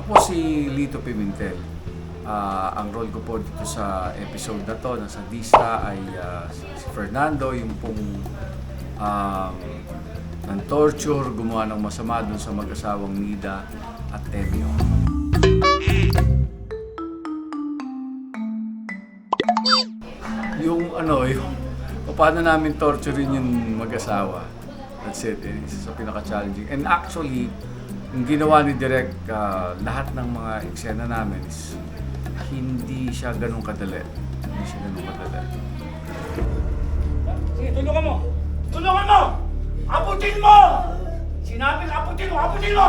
po si Lito Pimentel. Ang role ko po dito sa episode na to, nasa Dista, ay si Fernando, yung pong ng torture, gumawa ng masama dun sa mag-asawang Nida at Temio. Yung paano namin torturein yung mag-asawa. That's it. Isa sa pinaka-challenging. And actually, yung ginawa ni Direk, lahat ng mga eksena namin is hindi siya ganun kadali. Hindi siya ganun kadali. Sige, tulungan mo! Tulungan mo! Abutin mo! Sinabing abutin mo! Abutin mo!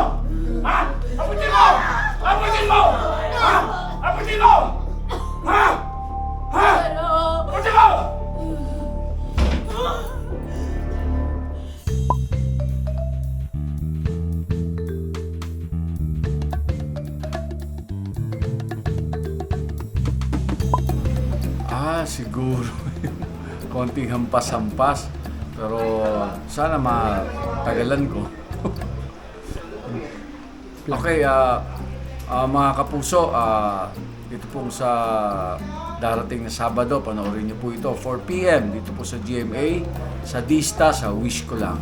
Ha? Abutin mo! Abutin mo! Ha? Abutin mo! Ha? Ha? Abutin mo! Siguro yung konting hampas-hampas. Pero sana matagalan ko. Okay, mga kapuso, dito po sa darating na Sabado, panoorin niyo po ito, 4 PM, dito po sa GMA, sa Dista, sa Wish Ko Lang.